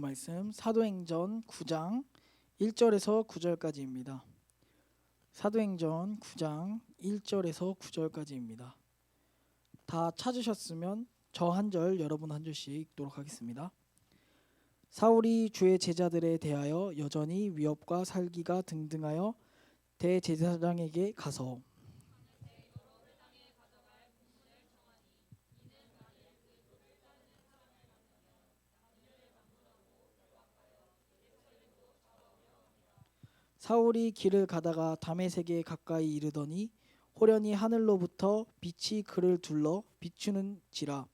본 말씀 사도행전 9장 1절에서 9절까지입니다. 사도행전 9장 1절에서 9절까지입니다. 다 찾으셨으면 저 한 절 여러분 한 절씩 읽도록 하겠습니다. 사울이 주의 제자들에 대하여 여전히 위협과 살기가 등등하여 대제사장에게 가서 사울이 길을 가다가 다메섹에 가까이 이르더니 호련히 하늘로부터 빛이 그를 둘러 비추는지라.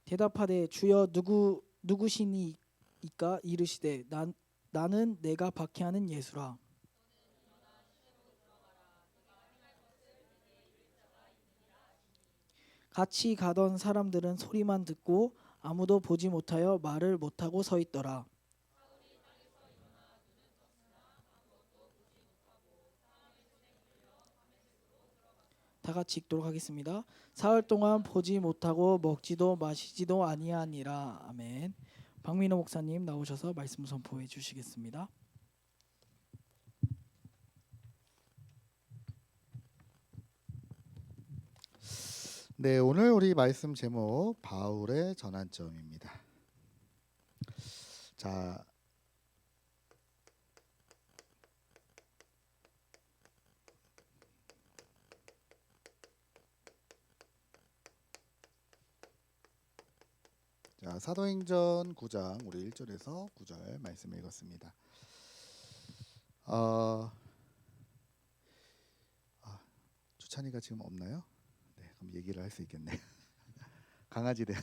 대답하되 주여 누구시니이까? 이르시되 나는 내가 박해하는 예수라. 같이 가던 사람들은 소리만 듣고 아무도 보지 못하여 말을 못하고 서 있더라. 다 같이 읽도록 하겠습니다. 사흘 동안 보지 못하고 먹지도 마시지도 아니하니라. 아멘. 박민호 목사님 나오셔서 말씀 선포해 주시겠습니다. 네, 오늘 우리 말씀 제목 바울의 전환점입니다. 자, 사도행전 9장 우리 1절에서 9절 말씀 읽었습니다. 주찬이가 지금 없나요? 네, 그럼 얘기를 할 수 있겠네. 강아지 대한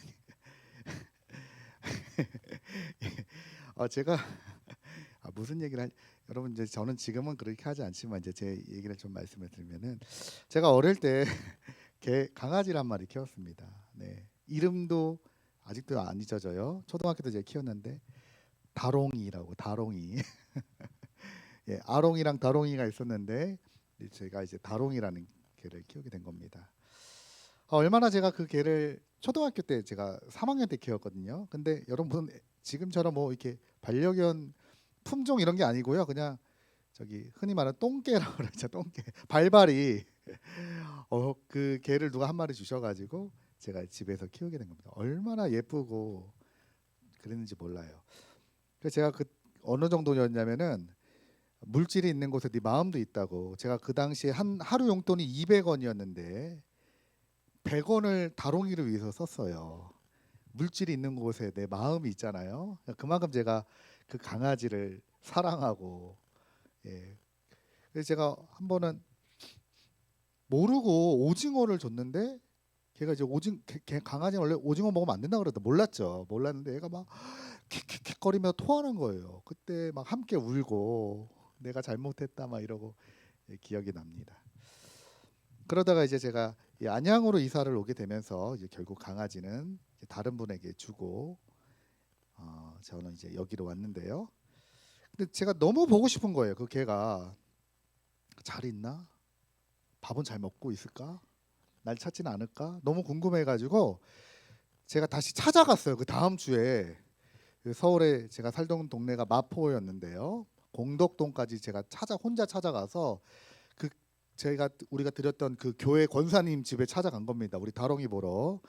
제가 무슨 얘기를 여러분 이제 저는 지금은 그렇게 하지 않지만 이제 제 얘기를 좀 말씀을 드리면은 제가 어릴 때 강아지를 한 마리 키웠습니다. 네, 이름도 아직도 안 잊어져요. 초등학교 때 제가 키웠는데 다롱이라고 다롱이. 예, 아롱이랑 다롱이가 있었는데 제가 이제 다롱이라는 개를 키우게 된 겁니다. 얼마나 제가 그 개를 초등학교 때 제가 3학년 때 키웠거든요. 근데 여러분 지금처럼 뭐 이렇게 반려견 품종 이런 게 아니고요. 그냥 저기 흔히 말하는 똥개라고 그러죠. 똥개. 발발이 그 개를 누가 한 마리 주셔가지고 제가 집에서 키우게 된 겁니다. 얼마나 예쁘고 그랬는지 몰라요. 그래서 제가 그 어느 정도였냐면은 물질이 있는 곳에 네 마음도 있다고. 제가 그 당시에 하루 용돈이 200원이었는데 100원을 다롱이를 위해서 썼어요. 물질이 있는 곳에 내 마음이 있잖아요. 그만큼 제가 그 강아지를 사랑하고, 예. 그래서 제가 한 번은 모르고 오징어를 줬는데 걔가 이제 강아지는 원래 오징어 먹으면 안 된다 그러다 몰랐죠. 몰랐는데 얘가 막 킥킥킥거리며 토하는 거예요. 그때 막 함께 울고 내가 잘못했다 막 이러고 기억이 납니다. 그러다가 이제 제가 안양으로 이사를 오게 되면서 이제 결국 강아지는 이제 다른 분에게 주고 저는 이제 여기로 왔는데요. 근데 제가 너무 보고 싶은 거예요. 그 개가 잘 있나? 밥은 잘 먹고 있을까? 날 찾지는 않을까? 너무 궁금해가지고 제가 다시 찾아갔어요. 그 다음 주에 그 서울에 제가 살던 동네가 마포였는데요. 공덕동까지 제가 혼자 찾아가서 그 우리가 드렸던 그 교회 권사님 집에 찾아간 겁니다. 우리 다롱이 보러.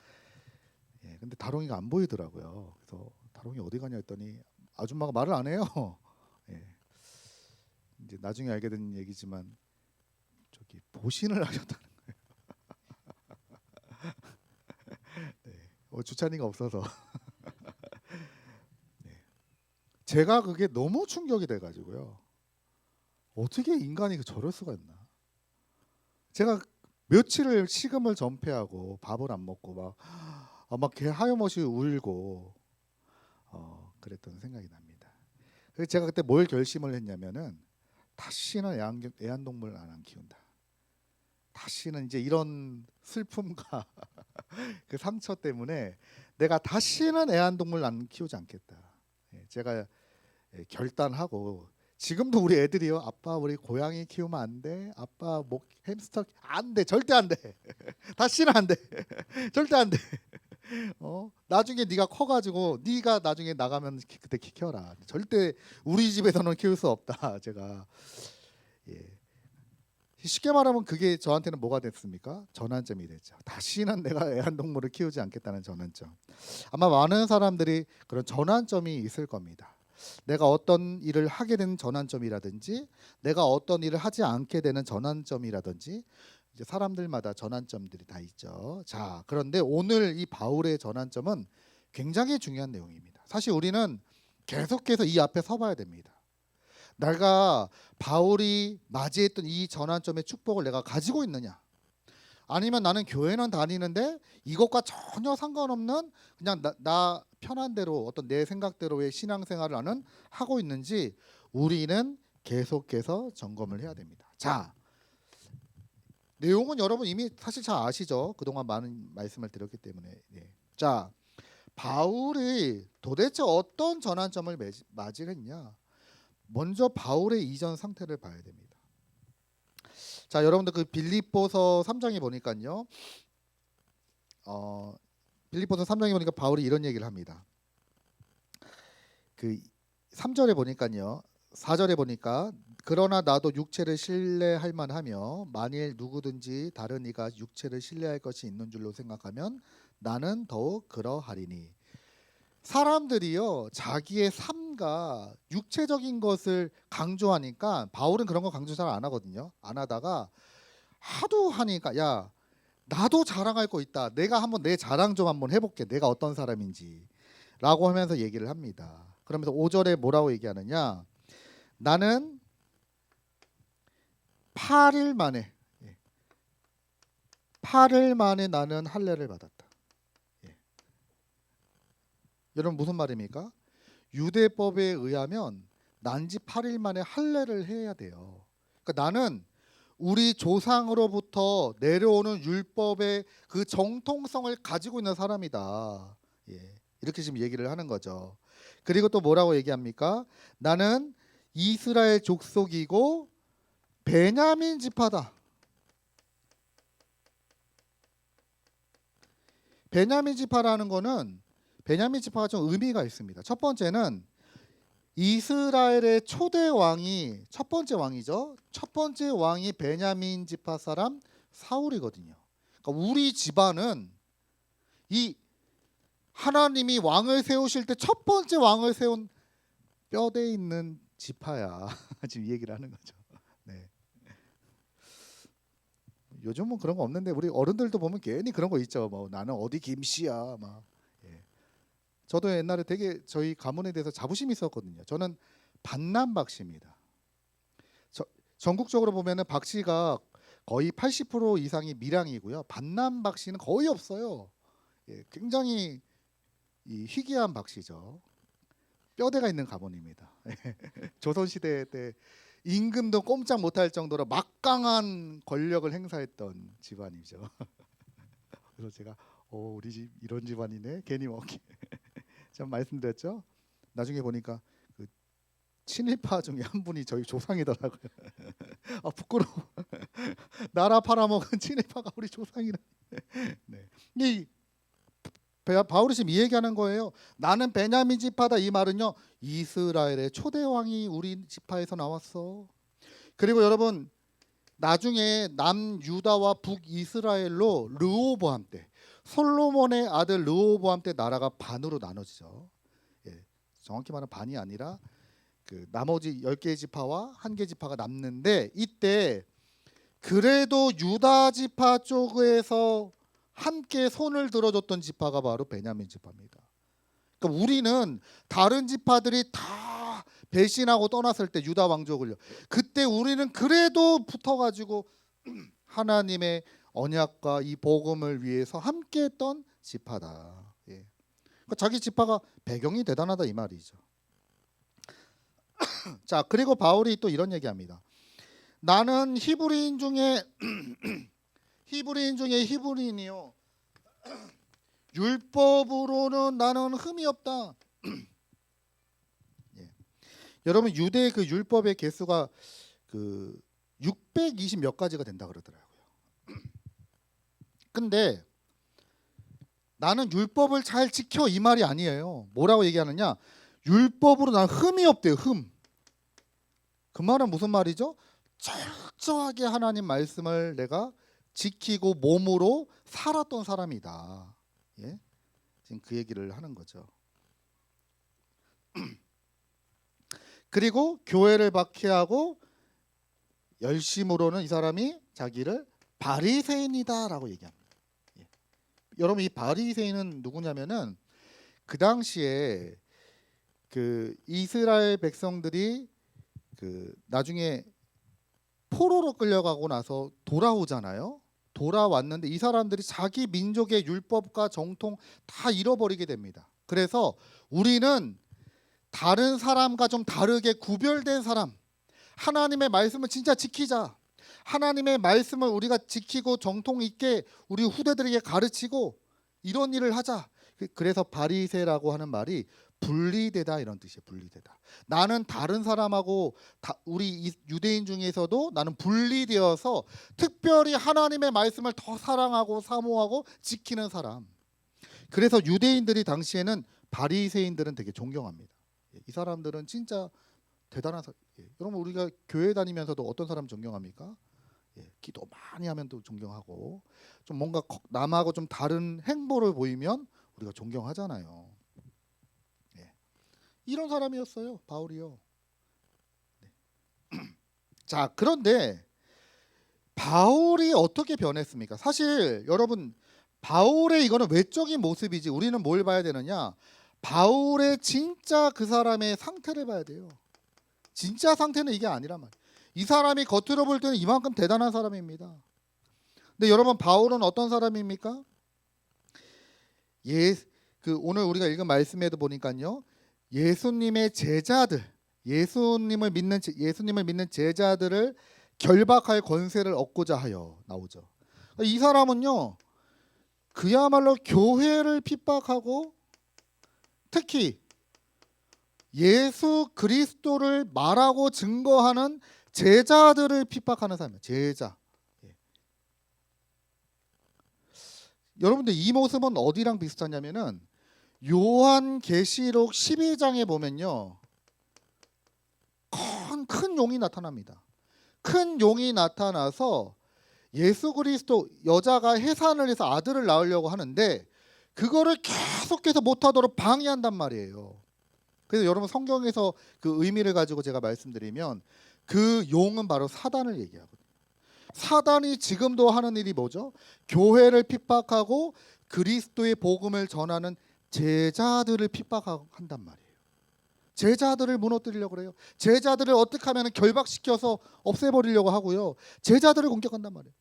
예, 근데 다롱이가 안 보이더라고요. 그래서 다롱이 어디 가냐 했더니 아줌마가 말을 안 해요. 예. 이제 나중에 알게 된 얘기지만 저기 보신을 하셨다는 거예요. 네. 주찬이가 없어서. 네. 제가 그게 너무 충격이 돼가지고요. 어떻게 인간이 저럴 수가 있나? 제가 며칠을 식음을 전폐하고 밥을 안 먹고 막 개 하염없이 울고 그랬던 생각이 납니다. 그래서 제가 그때 뭘 결심을 했냐면은 다시는 애완동물을 안 키운다. 다시는 이제 이런 슬픔과 그 상처 때문에 내가 다시는 애완동물 안 키우지 않겠다. 제가 결단하고 지금도 우리 애들이요. 아빠 우리 고양이 키우면 안 돼. 아빠 목 햄스터 안 돼. 절대 안 돼. 다시는 안 돼. 절대 안 돼. 나중에 네가 커가지고 네가 나중에 나가면 그때 키워라. 절대 우리 집에서는 키울 수 없다. 제가 예. 쉽게 말하면 그게 저한테는 뭐가 됐습니까? 전환점이 됐죠. 다시는 내가 애완동물을 키우지 않겠다는 전환점. 아마 많은 사람들이 그런 전환점이 있을 겁니다. 내가 어떤 일을 하게 되는 전환점이라든지 내가 어떤 일을 하지 않게 되는 전환점이라든지 이제 사람들마다 전환점들이 다 있죠. 자, 그런데 오늘 이 바울의 전환점은 굉장히 중요한 내용입니다. 사실 우리는 계속해서 이 앞에 서봐야 됩니다. 내가 바울이 맞이했던 이 전환점의 축복을 내가 가지고 있느냐, 아니면 나는 교회는 다니는데 이것과 전혀 상관없는 그냥 나 편한 대로 어떤 내 생각대로의 신앙생활을 나는 하고 있는지 우리는 계속해서 점검을 해야 됩니다. 자, 내용은 여러분 이미 사실 잘 아시죠? 그동안 많은 말씀을 드렸기 때문에. 네. 자, 바울이 도대체 어떤 전환점을 맞이했냐? 먼저 바울의 이전 상태를 봐야 됩니다. 자, 여러분들 그 빌립보서 3장에 보니까요. 빌립보서 3장에 보니까 바울이 이런 얘기를 합니다. 그 3절에 보니까요. 4절에 보니까 그러나 나도 육체를 신뢰할 만하며 만일 누구든지 다른 이가 육체를 신뢰할 것이 있는 줄로 생각하면 나는 더욱 그러하리니. 사람들이요 자기의 삶과 육체적인 것을 강조하니까 바울은 그런 거 강조 잘 안 하거든요. 안 하다가 하도 하니까 야 나도 자랑할 거 있다. 내가 한번 내 자랑 좀 한번 해볼게. 내가 어떤 사람인지 라고 하면서 얘기를 합니다. 그러면서 5절에 뭐라고 얘기하느냐, 나는 8일 만에 8일 만에 나는 할례를 받았다. 여러분 무슨 말입니까? 유대법에 의하면 난지 8일 만에 할례를 해야 돼요. 그러니까 나는 우리 조상으로부터 내려오는 율법의 그 정통성을 가지고 있는 사람이다. 이렇게 지금 얘기를 하는 거죠. 그리고 또 뭐라고 얘기합니까? 나는 이스라엘 족속이고 베냐민 지파다. 베냐민 지파라는 거는 베냐민 지파가 좀 의미가 있습니다. 첫 번째는 이스라엘의 초대 왕이 첫 번째 왕이죠. 첫 번째 왕이 베냐민 지파 사람 사울이거든요. 그러니까 우리 집안은 이 하나님이 왕을 세우실 때 첫 번째 왕을 세운 뼈대 있는 지파야. 지금 이 얘기를 하는 거죠. 네. 요즘은 그런 거 없는데 우리 어른들도 보면 괜히 그런 거 있죠. 뭐 나는 어디 김씨야 막. 저도 옛날에 되게 저희 가문에 대해서 자부심이 있었거든요. 저는 반남 박씨입니다. 전국적으로 보면은 박씨가 거의 80% 이상이 밀양이고요. 반남 박씨는 거의 없어요. 굉장히 희귀한 박씨죠. 뼈대가 있는 가문입니다. 조선시대 때 임금도 꼼짝 못할 정도로 막강한 권력을 행사했던 집안이죠. 그래서 제가 우리 집 이런 집안이네. 괜히 먹기. 제가 말씀드렸죠. 나중에 보니까 그 친일파 중에 한 분이 저희 조상이더라고요. 아 부끄러워. 나라 팔아먹은 친일파가 우리 조상이라. 네. 이 바울이 지금 이 얘기하는 거예요. 나는 베냐민 지파다. 이 말은요 이스라엘의 초대 왕이 우리 지파에서 나왔어. 그리고 여러분 나중에 남유다와 북이스라엘로 르호보암 때 솔로몬의 아들 르호보암 때 나라가 반으로 나눠지죠. 정확히 말하면 반이 아니라 그 나머지 10개의 지파와 1개 지파가 남는데 이때 그래도 유다 지파 쪽에서 함께 손을 들어줬던 지파가 바로 베냐민 지파입니다. 그러니까 우리는 다른 지파들이 다 배신하고 떠났을 때 유다 왕족을요. 그때 우리는 그래도 붙어가지고 하나님의 언약과 이 복음을 위해서 함께했던 지파다. 그러니까 자기 지파가 배경이 대단하다 이 말이죠. 자 그리고 바울이 또 이런 얘기합니다. 나는 히브리인 중에 히브리인이요. 율법으로는 나는 흠이 없다. 여러분 유대 그 율법의 개수가 그 620 몇 가지가 된다 그러더라고요. 근데 나는 율법을 잘 지켜 이 말이 아니에요. 뭐라고 얘기하느냐? 율법으로 난 흠이 없대요. 흠. 그 말은 무슨 말이죠? 철저하게 하나님 말씀을 내가 지키고 몸으로 살았던 사람이다. 예? 지금 그 얘기를 하는 거죠. 그리고 교회를 박해하고 열심으로는 이 사람이 자기를 바리새인이다라고 얘기합니다. 예. 여러분 이 바리새인은 누구냐면은 그 당시에 그 이스라엘 백성들이 그 나중에 포로로 끌려가고 나서 돌아오잖아요. 돌아왔는데 이 사람들이 자기 민족의 율법과 정통 다 잃어버리게 됩니다. 그래서 우리는 다른 사람과 좀 다르게 구별된 사람, 하나님의 말씀을 진짜 지키자. 하나님의 말씀을 우리가 지키고 정통 있게 우리 후대들에게 가르치고 이런 일을 하자. 그래서 바리새라고 하는 말이 분리되다 이런 뜻이에요. 분리되다. 나는 다른 사람하고 우리 유대인 중에서도 나는 분리되어서 특별히 하나님의 말씀을 더 사랑하고 사모하고 지키는 사람. 그래서 유대인들이 당시에는 바리새인들은 되게 존경합니다. 이 사람들은 진짜 대단한 여러분 우리가 교회 다니면서도 어떤 사람 존경합니까? 기도 많이 하면 또 존경하고 좀 뭔가 남하고 좀 다른 행보를 보이면 우리가 존경하잖아요. 이런 사람이었어요. 바울이요. 자, 그런데 바울이 어떻게 변했습니까? 사실 여러분 바울의 이거는 외적인 모습이지 우리는 뭘 봐야 되느냐? 바울의 진짜 그 사람의 상태를 봐야 돼요. 진짜 상태는 이게 아니란 말이에요. 이 사람이 겉으로 볼 때는 이만큼 대단한 사람입니다. 근데 여러분 바울은 어떤 사람입니까? 그 오늘 우리가 읽은 말씀에도 보니까요. 예수님의 제자들, 예수님을 믿는 제자들을 결박할 권세를 얻고자 하여 나오죠. 이 사람은요. 그야말로 교회를 핍박하고 특히 예수 그리스도를 말하고 증거하는 제자들을 핍박하는 사람이에요. 제자. 여러분들 이 모습은 어디랑 비슷하냐면은 요한계시록 12장에 보면요. 큰 용이 나타납니다. 큰 용이 나타나서 예수 그리스도 여자가 해산을 해서 아들을 낳으려고 하는데 그거를 계속해서 못하도록 방해한단 말이에요. 그래서 여러분 성경에서 그 의미를 가지고 제가 말씀드리면 그 용은 바로 사단을 얘기하거든요. 사단이 지금도 하는 일이 뭐죠? 교회를 핍박하고 그리스도의 복음을 전하는 제자들을 핍박한단 말이에요. 제자들을 무너뜨리려고 그래요. 제자들을 어떻게 하면 결박시켜서 없애버리려고 하고요. 제자들을 공격한단 말이에요.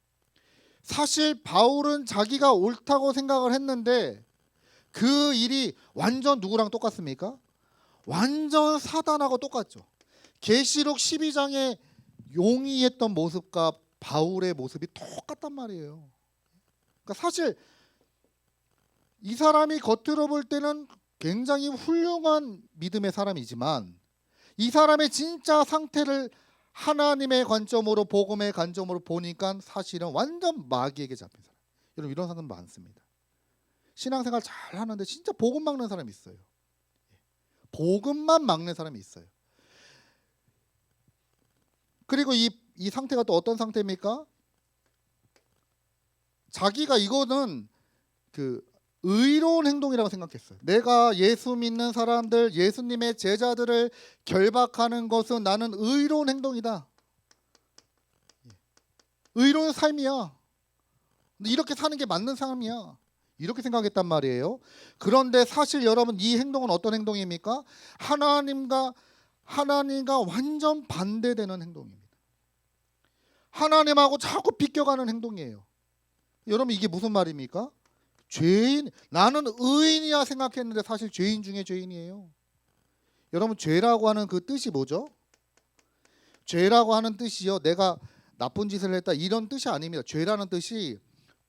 사실 바울은 자기가 옳다고 생각을 했는데 그 일이 완전 누구랑 똑같습니까? 완전 사단하고 똑같죠. 계시록 12장에 용이 했던 모습과 바울의 모습이 똑같단 말이에요. 그러니까 사실 이 사람이 겉으로 볼 때는 굉장히 훌륭한 믿음의 사람이지만 이 사람의 진짜 상태를 하나님의 관점으로 복음의 관점으로 보니까 사실은 완전 마귀에게 잡힌 사람. 여러분 이런 사람 많습니다. 신앙생활 잘 하는데 진짜 복음 막는 사람이 있어요. 복음만 막는 사람이 있어요. 그리고 이 상태가 또 어떤 상태입니까? 자기가 이거는 그 의로운 행동이라고 생각했어요. 내가 예수 믿는 사람들, 예수님의 제자들을 결박하는 것은 나는 의로운 행동이다. 의로운 삶이야. 이렇게 사는 게 맞는 삶이야. 이렇게 생각했단 말이에요. 그런데 사실 여러분 이 행동은 어떤 행동입니까? 하나님과 완전 반대되는 행동입니다. 하나님하고 자꾸 비껴가는 행동이에요. 여러분 이게 무슨 말입니까? 죄인, 나는 의인이야 생각했는데 사실 죄인 중에 죄인이에요. 여러분 죄라고 하는 그 뜻이 뭐죠? 죄라고 하는 뜻이요. 내가 나쁜 짓을 했다 이런 뜻이 아닙니다. 죄라는 뜻이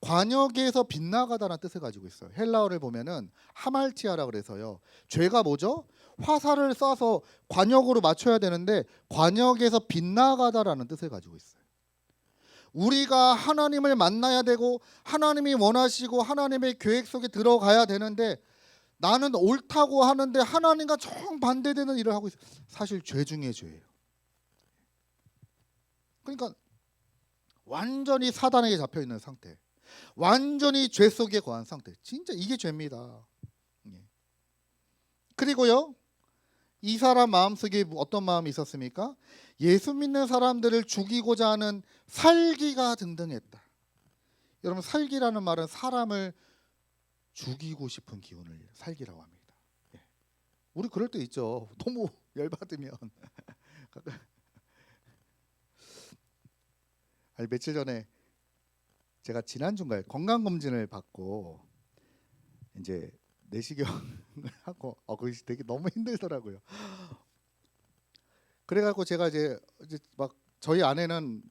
관역에서 빗나가다라는 뜻을 가지고 있어요. 헬라어를 보면은 하말티아라 그래서요. 죄가 뭐죠? 화살을 쏴서 관역으로 맞춰야 되는데 관역에서 빗나가다라는 뜻을 가지고 있어요. 우리가 하나님을 만나야 되고 하나님이 원하시고 하나님의 계획 속에 들어가야 되는데 나는 옳다고 하는데 하나님과 정반대되는 일을 하고 있어요. 사실 죄 중에 죄예요. 그러니까 완전히 사단에게 잡혀 있는 상태, 완전히 죄 속에 거한 상태. 진짜 이게 죄입니다. 예. 그리고요, 이 사람 마음속에 어떤 마음이 있었습니까? 예수 믿는 사람들을 죽이고자 하는 살기가 등등했다. 여러분, 살기라는 말은 사람을 죽이고 싶은 기운을 살기라고 합니다. 예. 우리 그럴 때 있죠. 너무 열받으면. 아니, 며칠 전에 제가 지난주인가요? 건강검진을 받고 이제 내시경을 하고 그것이 되게 너무 힘들더라고요. 그래갖고 제가 이제 막 저희 아내는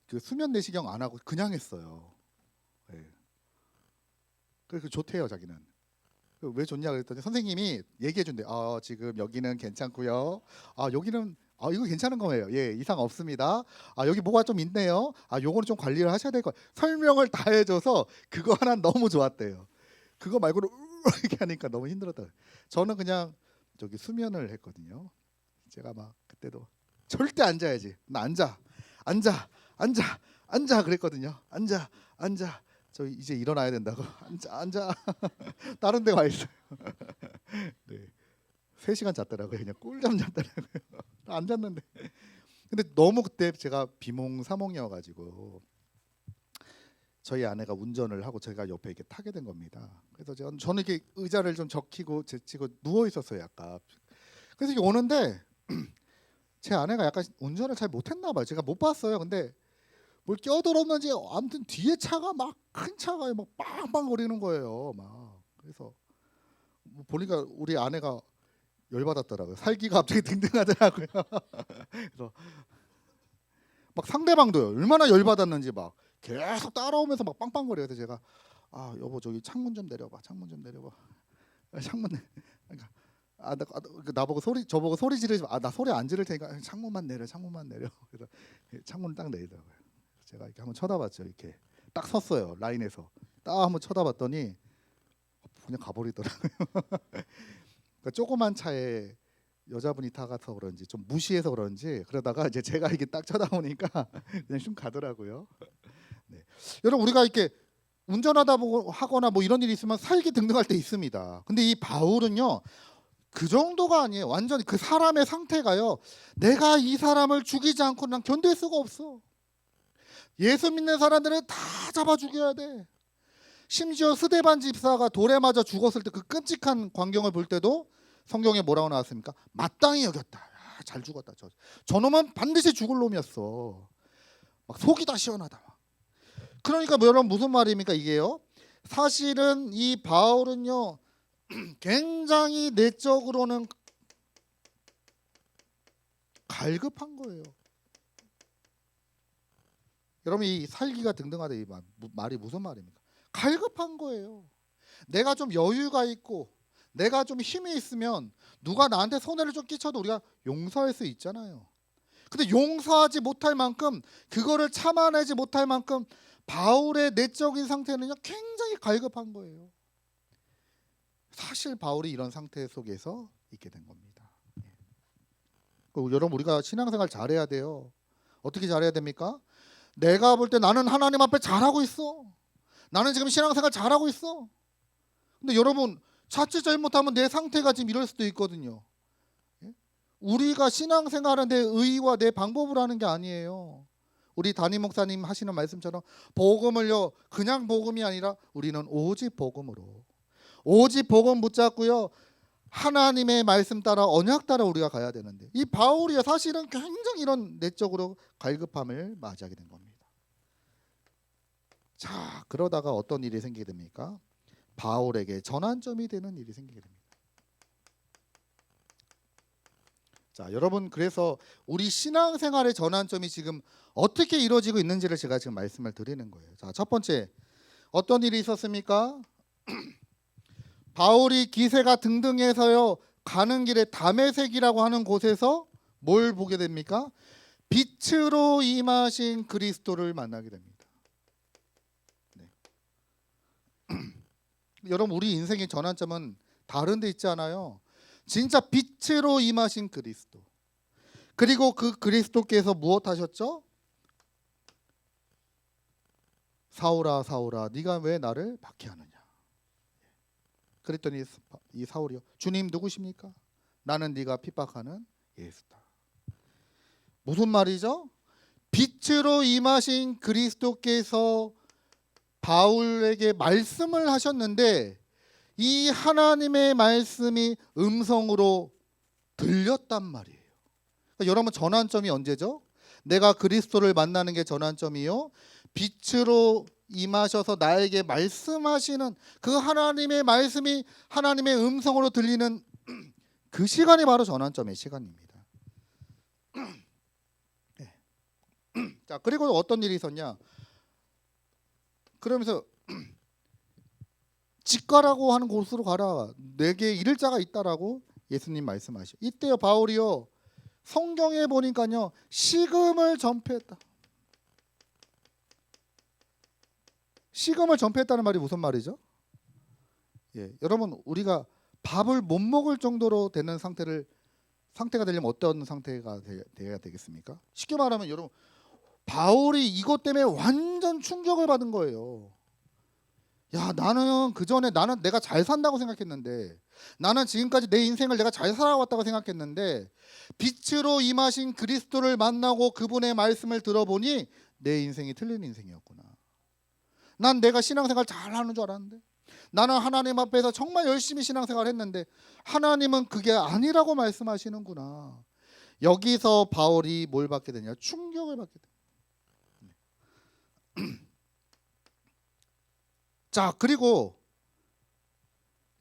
그 수면 내시경 안 하고 그냥 했어요. 예. 그래서 좋대요, 자기는. 왜 좋냐 그랬더니 선생님이 얘기해 준대. 지금 여기는 괜찮고요. 여기는 이거 괜찮은 거예요. 예, 이상 없습니다. 여기 뭐가 좀 있네요. 요거는 좀 관리를 하셔야 될 거예요. 설명을 다 해줘서 그거 하나 너무 좋았대요. 그거 말고는 이렇게 하니까 너무 힘들었다. 저는 그냥 저기 수면을 했거든요. 제가 막 그때도 절대 앉아야지. 나 앉아 그랬거든요. 앉아. 저 이제 일어나야 된다고. 앉아. 다른 데 와 있어요. 네. 3시간 잤더라고요. 그냥 꿀잠 잤더라고요. 안 잤는데. 근데 너무 그때 제가 비몽사몽이어가지고 저희 아내가 운전을 하고 제가 옆에 이렇게 타게 된 겁니다. 그래서 저는 이렇게 의자를 좀 적히고 제치고 누워 있었어요, 약간. 그래서 이게 오는데 제 아내가 약간 운전을 잘 못했나 봐요. 제가 못 봤어요. 근데 뭘 껴들었는지 아무튼 뒤에 차가 막 큰 차가 막 빵빵 거리는 거예요. 막. 그래서 보니까 우리 아내가 열받았더라고요. 살기가 갑자기 등등하더라고요. 그래서 막 상대방도요. 얼마나 열받았는지 막 계속 따라오면서 막 빵빵거려요. 그래서 제가 여보 저기 창문 좀 내려봐. 창문 그러니까 나보고 저보고 소리 지르지 마. 나 소리 안 지를 테니까 창문만 내려. 그래서 창문을 딱 내리더라고요. 제가 이렇게 한번 쳐다봤죠. 이렇게 딱 섰어요. 라인에서 딱 한번 쳐다봤더니 그냥 가버리더라고요. 그러니까 조그만 차에 여자분이 타가서 그런지 좀 무시해서 그런지 그러다가 이제 제가 이렇게 딱 쳐다보니까 그냥 슝 가더라고요. 네. 여러분 우리가 이렇게 운전하다 보고 하거나 뭐 이런 일이 있으면 살기 등등할 때 있습니다. 근데 이 바울은요 그 정도가 아니에요. 완전히 그 사람의 상태가요. 내가 이 사람을 죽이지 않고 난 견딜 수가 없어. 예수 믿는 사람들은 다 잡아 죽여야 돼. 심지어 스데반 집사가 돌에 맞아 죽었을 때 그 끔찍한 광경을 볼 때도 성경에 뭐라고 나왔습니까? 마땅히 여겼다. 잘 죽었다. 저놈은 반드시 죽을 놈이었어. 막 속이 다 시원하다. 그러니까 여러분 무슨 말입니까 이게요? 사실은 이 바울은요 굉장히 내적으로는 갈급한 거예요. 여러분 이 살기가 등등하다 이 말이 무슨 말입니까? 갈급한 거예요. 내가 좀 여유가 있고 내가 좀 힘이 있으면 누가 나한테 손해를 좀 끼쳐도 우리가 용서할 수 있잖아요. 근데 용서하지 못할 만큼 그거를 참아내지 못할 만큼 바울의 내적인 상태는요 굉장히 갈급한 거예요. 사실 바울이 이런 상태 속에서 있게 된 겁니다. 여러분 우리가 신앙생활 잘해야 돼요. 어떻게 잘해야 됩니까? 내가 볼 때 나는 하나님 앞에 잘하고 있어. 나는 지금 신앙생활 잘하고 있어. 근데 여러분 자칫 잘못하면 내 상태가 지금 이럴 수도 있거든요. 우리가 신앙생활은 내 의와 내 방법으로 하는 게 아니에요. 우리 담임 목사님 하시는 말씀처럼 복음을요 그냥 복음이 아니라 우리는 오직 복음으로 오직 복음 붙잡고요 하나님의 말씀 따라 언약 따라 우리가 가야 되는데 이 바울이 사실은 굉장히 이런 내적으로 갈급함을 맞이하게 된 겁니다. 자 그러다가 어떤 일이 생기게 됩니까? 바울에게 전환점이 되는 일이 생기게 됩니다. 자 여러분 그래서 우리 신앙생활의 전환점이 지금 어떻게 이루어지고 있는지를 제가 지금 말씀을 드리는 거예요. 자 첫 번째 어떤 일이 있었습니까? 바울이 기세가 등등해서요 가는 길에 다메섹이라고 하는 곳에서 뭘 보게 됩니까? 빛으로 임하신 그리스도를 만나게 됩니다. 네. 여러분, 우리 인생의 전환점은 다른 데 있지 않아요? 진짜 빛으로 임하신 그리스도. 그리고 그 그리스도께서 무엇 하셨죠? 사울아 사울아 네가 왜 나를 박해하느냐. 그랬더니 이 사울이요, 주님 누구십니까? 나는 네가 핍박하는 예수다. 무슨 말이죠? 빛으로 임하신 그리스도께서 바울에게 말씀을 하셨는데 이 하나님의 말씀이 음성으로 들렸단 말이에요. 그러니까 여러분, 전환점이 언제죠? 내가 그리스도를 만나는 게 전환점이요, 빛으로 임하셔서 나에게 말씀하시는 그 하나님의 말씀이 하나님의 음성으로 들리는 그 시간이 바로 전환점의 시간입니다. 네. 자, 그리고 어떤 일이 있었냐? 그러면서 직가라고 하는 곳으로 가라. 내게 이를 자가 있다라고 예수님 말씀하셔. 이때요 바울이요 성경에 보니까요 식음을 전폐했다. 식음을 전폐했다는 말이 무슨 말이죠? 예, 여러분, 우리가 밥을 못 먹을 정도로 되는 상태가 되려면 어떤 상태가 돼야 되겠습니까? 쉽게 말하면 여러분, 바울이 이것 때문에 완전 충격을 받은 거예요. 야, 나는 그전에 나는 내가 잘 산다고 생각했는데, 나는 지금까지 내 인생을 내가 잘 살아왔다고 생각했는데, 빛으로 임하신 그리스도를 만나고 그분의 말씀을 들어보니 내 인생이 틀린 인생이었구나. 난 내가 신앙생활 잘하는 줄 알았는데, 나는 하나님 앞에서 정말 열심히 신앙생활 했는데 하나님은 그게 아니라고 말씀하시는구나. 여기서 바울이 뭘 받게 되냐? 충격을 받게 됩니다. 자, 그리고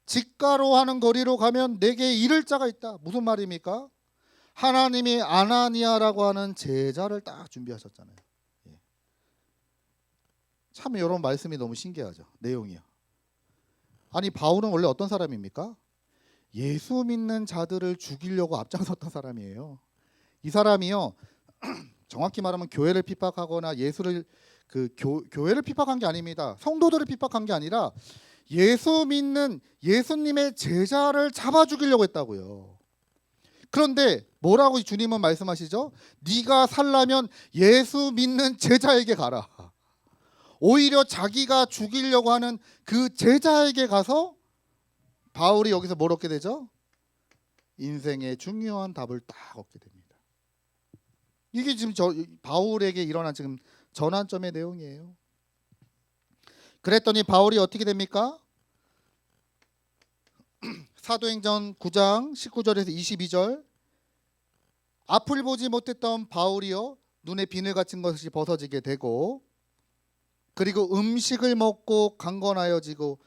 직가로 하는 거리로 가면 내게 이를 자가 있다. 무슨 말입니까? 하나님이 아나니아라고 하는 제자를 딱 준비하셨잖아요. 예. 참 이런 말씀이 너무 신기하죠. 내용이요. 아니, 바울은 원래 어떤 사람입니까? 예수 믿는 자들을 죽이려고 앞장섰던 사람이에요. 이 사람이요 정확히 말하면 교회를 핍박하거나 교회를 핍박한 게 아닙니다. 성도들을 핍박한 게 아니라 예수 믿는 예수님의 제자를 잡아 죽이려고 했다고요. 그런데 뭐라고 주님은 말씀하시죠? 네가 살려면 예수 믿는 제자에게 가라. 오히려 자기가 죽이려고 하는 그 제자에게 가서 바울이 여기서 뭘 얻게 되죠? 인생의 중요한 답을 딱 얻게 됩니다. 이게 지금 바울에게 일어난 지금 전환점의 내용이에요. 그랬더니 바울이 어떻게 됩니까? 사도행전 9장 19절에서 22절, 앞을 보지 못했던 바울이요 눈에 비늘 같은 것이 벗어지게 되고, 그리고 음식을 먹고 강건하여지고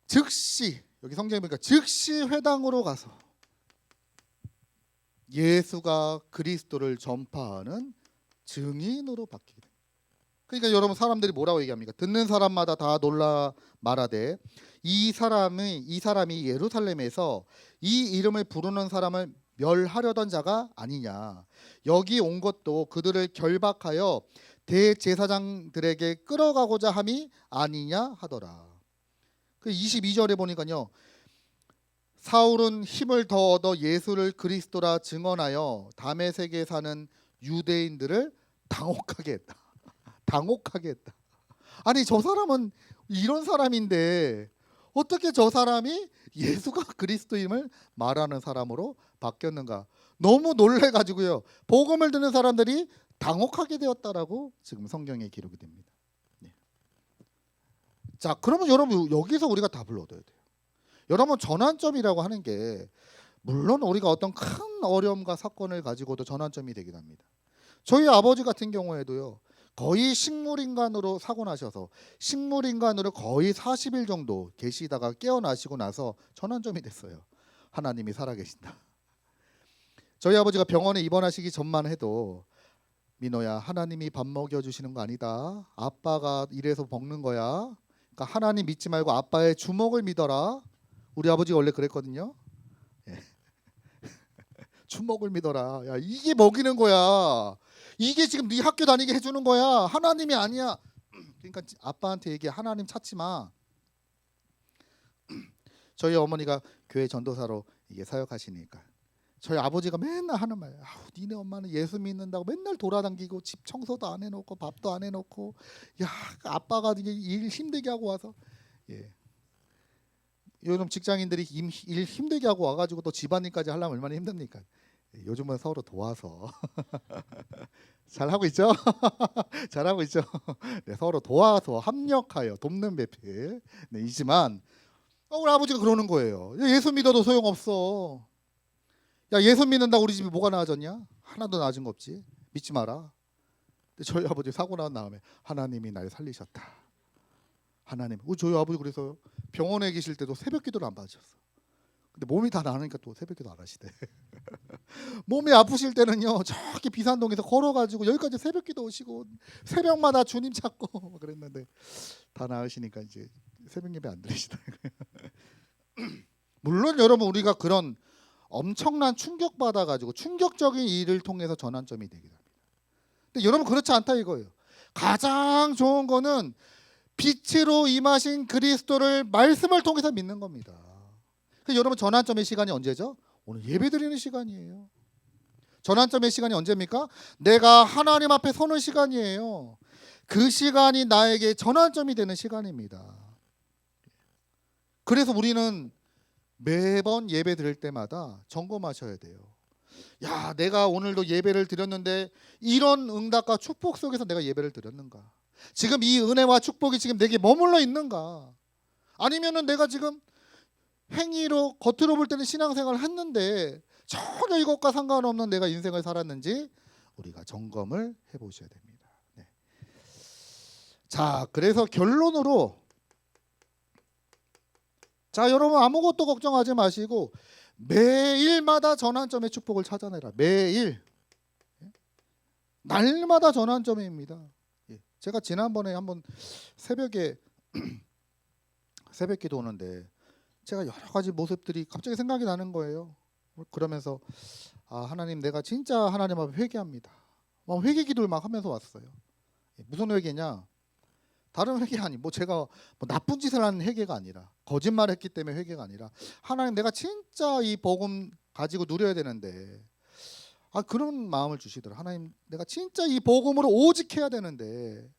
즉시, 여기 성경에 보니까 즉시 회당으로 가서 예수가 그리스도를 전파하는 증인으로 바뀌게 됩니다. 그러니까 여러분, 사람들이 뭐라고 얘기합니까? 듣는 사람마다 다 놀라 말하되 이 사람이 예루살렘에서 이 이름을 부르는 사람을 멸하려던 자가 아니냐. 여기 온 것도 그들을 결박하여 대제사장들에게 끌어가고자 함이 아니냐 하더라. 그 22절에 보니까요, 사울은 힘을 더 얻어 예수를 그리스도라 증언하여 다메섹에 사는 유대인들을 당혹하게 했다. 당혹하게 했다. 아니, 저 사람은 이런 사람인데 어떻게 저 사람이 예수가 그리스도임을 말하는 사람으로 바뀌었는가? 너무 놀래가지고요 복음을 듣는 사람들이 당혹하게 되었다라고 지금 성경에 기록이 됩니다. 네. 자, 그러면 여러분, 여기서 우리가 답을 얻어야 돼요. 여러분, 전환점이라고 하는 게 물론 우리가 어떤 큰 어려움과 사건을 가지고도 전환점이 되긴 합니다. 저희 아버지 같은 경우에도요 거의 식물인간으로 사고 나셔서 식물인간으로 거의 40일 정도 계시다가 깨어나시고 나서 전환점이 됐어요. 하나님이 살아계신다. 저희 아버지가 병원에 입원하시기 전만 해도 민호야, 하나님이 밥 먹여주시는 거 아니다. 아빠가 이래서 먹는 거야. 그러니까 하나님 믿지 말고 아빠의 주먹을 믿어라. 우리 아버지가 원래 그랬거든요. 주먹을 믿어라. 야, 이게 먹이는 거야. 이게 지금 네 학교 다니게 해주는 거야. 하나님이 아니야. 그러니까 아빠한테 얘기해. 하나님 찾지 마. 저희 어머니가 교회 전도사로 이게 사역하시니까 저희 아버지가 맨날 하는 말. 아우, 니네 엄마는 예수 믿는다고 맨날 돌아다니고 집 청소도 안 해놓고 밥도 안 해놓고, 야, 아빠가 이게 일 힘들게 하고 와서, 예. 요즘 직장인들이 일 힘들게 하고 와가지고 또 집안일까지 하려면 얼마나 힘듭니까? 요즘은 서로 도와서 잘 하고 있죠? 잘 하고 있죠? 네, 서로 도와서 합력하여 돕는 배필. 네, 이지만 우리 아버지가 그러는 거예요. 야, 예수 믿어도 소용없어. 야, 예수 믿는다고 우리 집이 뭐가 나아졌냐? 하나도 나아진 거 없지. 믿지 마라. 근데 저희 아버지 사고 난 다음에 하나님이 날 살리셨다. 하나님. 저희 아버지 그래서 병원에 계실 때도 새벽 기도를 안 받으셨어. 근데 몸이 다 나으니까 또 새벽 기도 안 하시대. 몸이 아프실 때는요, 저기 비산동에서 걸어가지고 여기까지 새벽 기도 오시고 새벽마다 주님 찾고 그랬는데 다 나으시니까 이제 새벽 예배 안 드리시더라고요. 물론 여러분, 우리가 그런 엄청난 충격 받아가지고 충격적인 일을 통해서 전환점이 되기도 합니다. 근데 여러분, 그렇지 않다 이거예요. 가장 좋은 거는 빛으로 임하신 그리스도를 말씀을 통해서 믿는 겁니다. 그래서 여러분, 전환점의 시간이 언제죠? 오늘 예배드리는 시간이에요. 전환점의 시간이 언제입니까? 내가 하나님 앞에 서는 시간이에요. 그 시간이 나에게 전환점이 되는 시간입니다. 그래서 우리는 매번 예배 드릴 때마다 점검하셔야 돼요. 야, 내가 오늘도 예배를 드렸는데 이런 응답과 축복 속에서 내가 예배를 드렸는가? 지금 이 은혜와 축복이 지금 내게 머물러 있는가? 아니면은 내가 지금 행위로 겉으로 볼 때는 신앙생활을 했는데 전혀 이것과 상관없는 내가 인생을 살았는지 우리가 점검을 해보셔야 됩니다. 네. 자, 그래서 결론으로, 자, 여러분, 아무것도 걱정하지 마시고 매일마다 전환점의 축복을 찾아내라. 매일, 날마다 전환점입니다. 제가 지난번에 한번 새벽에 새벽 기도 오는데 제가 여러 가지 모습들이 갑자기 생각이 나는 거예요. 그러면서 하나님, 내가 진짜 하나님 앞에 회개합니다. 막 회개 기도를 막 하면서 왔어요. 무슨 회개냐? 다른 회개 아니, 제가 나쁜 짓을 한 회개가 아니라, 거짓말했기 때문에 회개가 아니라, 하나님, 내가 진짜 이 복음 가지고 누려야 되는데, 그런 마음을 주시더라. 하나님, 내가 진짜 이 복음으로 오직 해야 되는데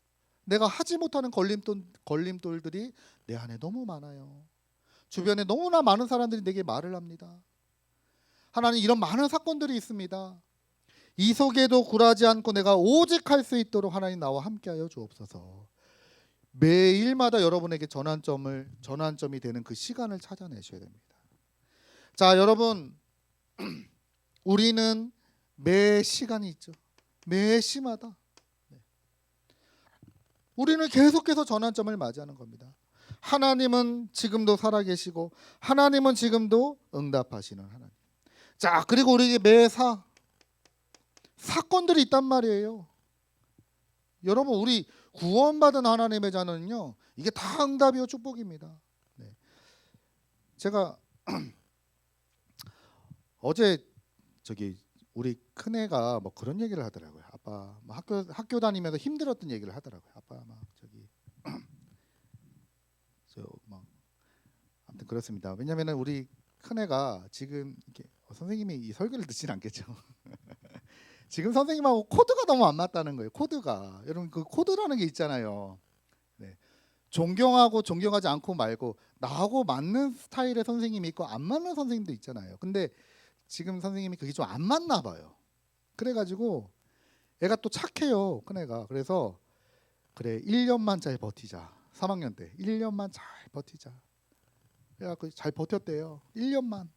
내가 하지 못하는 걸림돌들이 내 안에 너무 많아요. 주변에 너무나 많은 사람들이 내게 말을 합니다. 하나님, 이런 많은 사건들이 있습니다. 이 속에도 굴하지 않고 내가 오직 할 수 있도록 하나님 나와 함께하여 주옵소서. 매일마다 여러분에게 전환점이 되는 그 시간을 찾아내셔야 됩니다. 자, 여러분, 우리는 매 시간이 있죠. 매 시마다 우리는 계속해서 전환점을 맞이하는 겁니다. 하나님은 지금도 살아계시고 하나님은 지금도 응답하시는 하나님. 자, 그리고 우리에게 매사 사건들이 있단 말이에요. 여러분, 우리 구원받은 하나님의 자는요, 이게 다 응답이요 축복입니다. 네. 제가 어제 우리 큰애가 그런 얘기를 하더라고요. 아빠 학교 다니면서 힘들었던 얘기를 하더라고요. 아빠 아무튼 그렇습니다. 왜냐면은 우리 큰애가 지금 이렇게 선생님이 이 설교를 듣진 않겠죠. 지금 선생님하고 코드가 너무 안 맞다는 거예요. 코드가, 여러분, 그 코드라는 게 있잖아요. 네. 존경하고 존경하지 않고 말고 나하고 맞는 스타일의 선생님이 있고 안 맞는 선생님도 있잖아요. 근데 지금 선생님이 그게 좀 안 맞나 봐요. 그래가지고 애가 또 착해요, 큰애가. 그래서 그래, 1년만 잘 버티자. 3학년 때 1년만 잘 버티자. 그래갖고 잘 버텼대요. 1년만.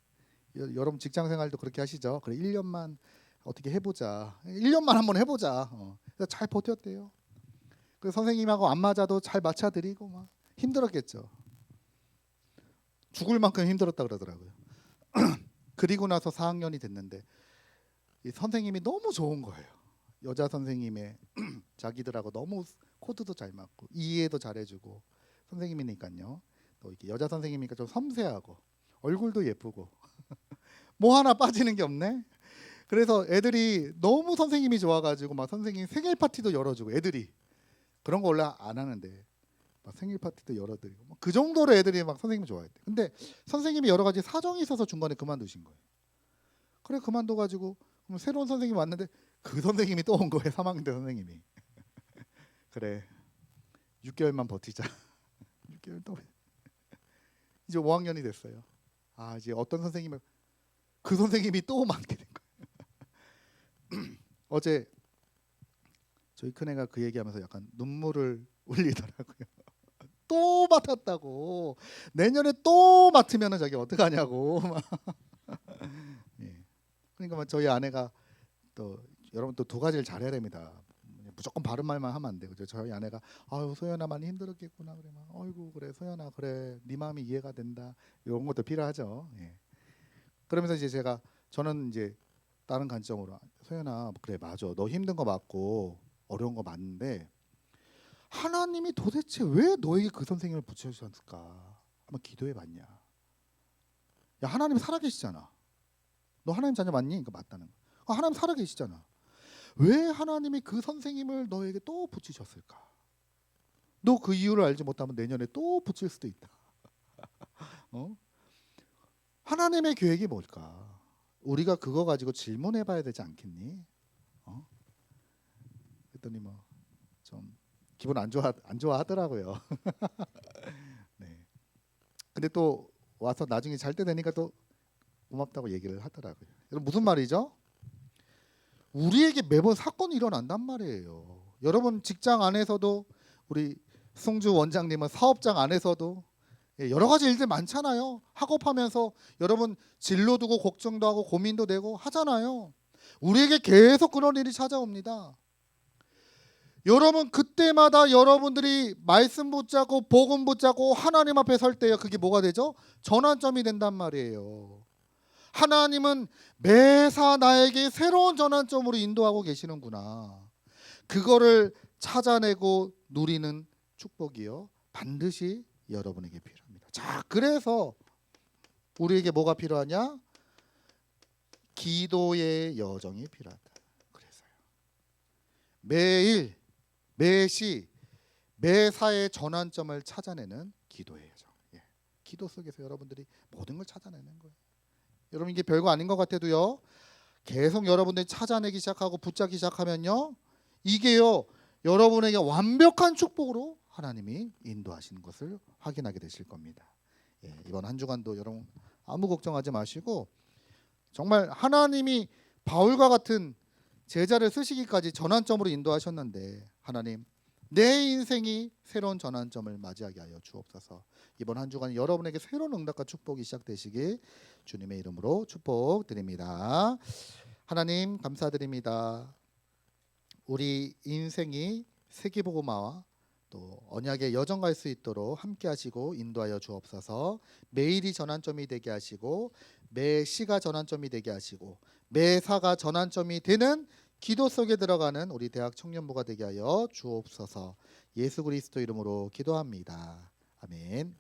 여러분 직장생활도 그렇게 하시죠. 그래, 1년만 어떻게 해보자. 1년만 한번 해보자. 그래서 잘 버텼대요. 그래서 선생님하고 안 맞아도 잘 맞춰드리고 막 힘들었겠죠. 죽을 만큼 힘들었다 그러더라고요. 그리고 나서 4학년이 됐는데 이 선생님이 너무 좋은 거예요. 여자 선생님의 자기들하고 너무 코드도 잘 맞고 이해도 잘해주고, 선생님이니까요. 또 이렇게 여자 선생님이니까 좀 섬세하고 얼굴도 예쁘고 뭐 하나 빠지는 게 없네. 그래서 애들이 너무 선생님이 좋아가지고 막 선생님 생일 파티도 열어주고 애들이 그런 거 원래 안 하는데 막 생일 파티도 열어드리고 막그 정도로 애들이 막 선생님 좋아했대. 근데 선생님이 여러 가지 사정이 있어서 중간에 그만두신 거예요. 그래 그만둬가지고 그럼 새로운 선생님이 왔는데 그 선생님이 또 온 거예요. 3학년 선생님이. 그래 6개월만 버티자. 6개월 또 이제 5학년이 됐어요. 아 이제 어떤 선생님을 그 선생님이 또 맡게 된 거예요. 어제 저희 큰애가 그 얘기하면서 약간 눈물을 흘리더라고요. 또 맡았다고. 내년에 또 맡으면 자기 어떡하냐고. 예. 그러니까 막 저희 아내가 또 여러분 또 두 가지를 잘해야 됩니다. 무조건 바른 말만 하면 안 되고 저희 아내가 아유 소연아 많이 힘들었겠구나 그래 막 어이구 그래 소연아 그래 네 마음이 이해가 된다 이런 것도 필요하죠. 예. 그러면서 이제 저는 이제 다른 관점으로 소연아 그래 맞아 너 힘든 거 맞고 어려운 거 맞는데 하나님이 도대체 왜 너에게 그 선생님을 붙여주셨을까 한번 기도해 봤냐. 야 하나님 살아계시잖아. 너 하나님 자녀 맞니? 그러니까 맞다는 거. 하나님 살아계시잖아. 왜 하나님이 그 선생님을 너에게 또 붙이셨을까? 너 그 이유를 알지 못하면 내년에 또 붙일 수도 있다. 어? 하나님의 계획이 뭘까? 우리가 그거 가지고 질문해봐야 되지 않겠니? 어? 그랬더니 뭐 좀 기분 안 좋아하더라고요. 네. 근데 또 와서 나중에 잘 때 되니까 또 고맙다고 얘기를 하더라고요. 여러분 무슨 말이죠? 우리에게 매번 사건이 일어난단 말이에요. 여러분 직장 안에서도 우리 승주 원장님은 사업장 안에서도 여러 가지 일들 많잖아요. 학업하면서 여러분 진로 두고 걱정도 하고 고민도 되고 하잖아요. 우리에게 계속 그런 일이 찾아옵니다. 여러분 그때마다 여러분들이 말씀 붙잡고 복음 붙잡고 하나님 앞에 설 때요. 그게 뭐가 되죠? 전환점이 된단 말이에요. 하나님은 매사 나에게 새로운 전환점으로 인도하고 계시는구나. 그거를 찾아내고 누리는 축복이요. 반드시 여러분에게 필요합니다. 자, 그래서 우리에게 뭐가 필요하냐? 기도의 여정이 필요하다. 그래서요. 매일, 매시, 매사의 전환점을 찾아내는 기도의 여정. 예. 기도 속에서 여러분들이 모든 걸 찾아내는 거예요. 여러분 이게 별거 아닌 것 같아도요. 계속 여러분들이 찾아내기 시작하고 붙잡기 시작하면요. 이게요. 여러분에게 완벽한 축복으로 하나님이 인도하시는 것을 확인하게 되실 겁니다. 예, 이번 한 주간도 여러분 아무 걱정하지 마시고 정말 하나님이 바울과 같은 제자를 쓰시기까지 전환점으로 인도하셨는데 하나님 내 인생이 새로운 전환점을 맞이하게 하여 주옵소서. 이번 한 주간 여러분에게 새로운 응답과 축복이 시작되시기 주님의 이름으로 축복드립니다. 하나님 감사드립니다. 우리 인생이 세계복음화와 또 언약의 여정 갈 수 있도록 함께 하시고 인도하여 주옵소서. 매일이 전환점이 되게 하시고 매 시가 전환점이 되게 하시고 매사가 전환점이 되는 기도 속에 들어가는 우리 대학 청년부가 되게 하여 주옵소서. 예수 그리스도 이름으로 기도합니다. 아멘.